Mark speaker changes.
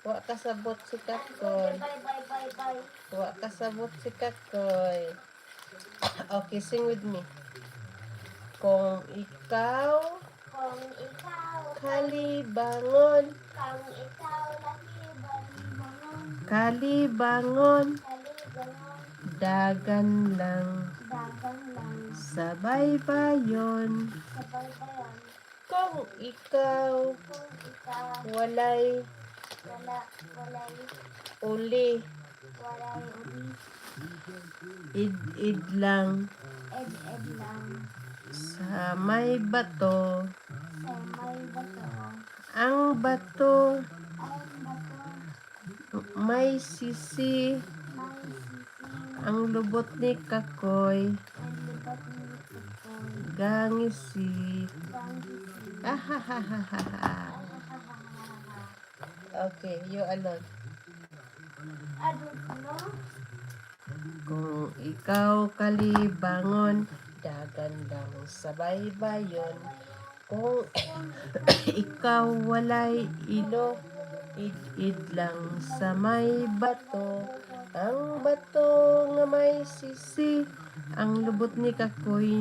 Speaker 1: Wa kasabot si Kakoy. Wa kasabot si Kakoy. Okay, sing with me. Kung ikaw kalibangon, kalibangon, dagan lang sa baybayon. Kung ikaw walay uli, id-id lang sa may bato. Ang bato may sisi, ang lubot ni Kakoy gangisi. Okay, you alone. Kung ikaw kalibangon, dagan lang sa baybayon. Kung ikaw walay ilo, id-id lang sa may bato. Ang bato nga may sisi, ang lubot ni Kakoy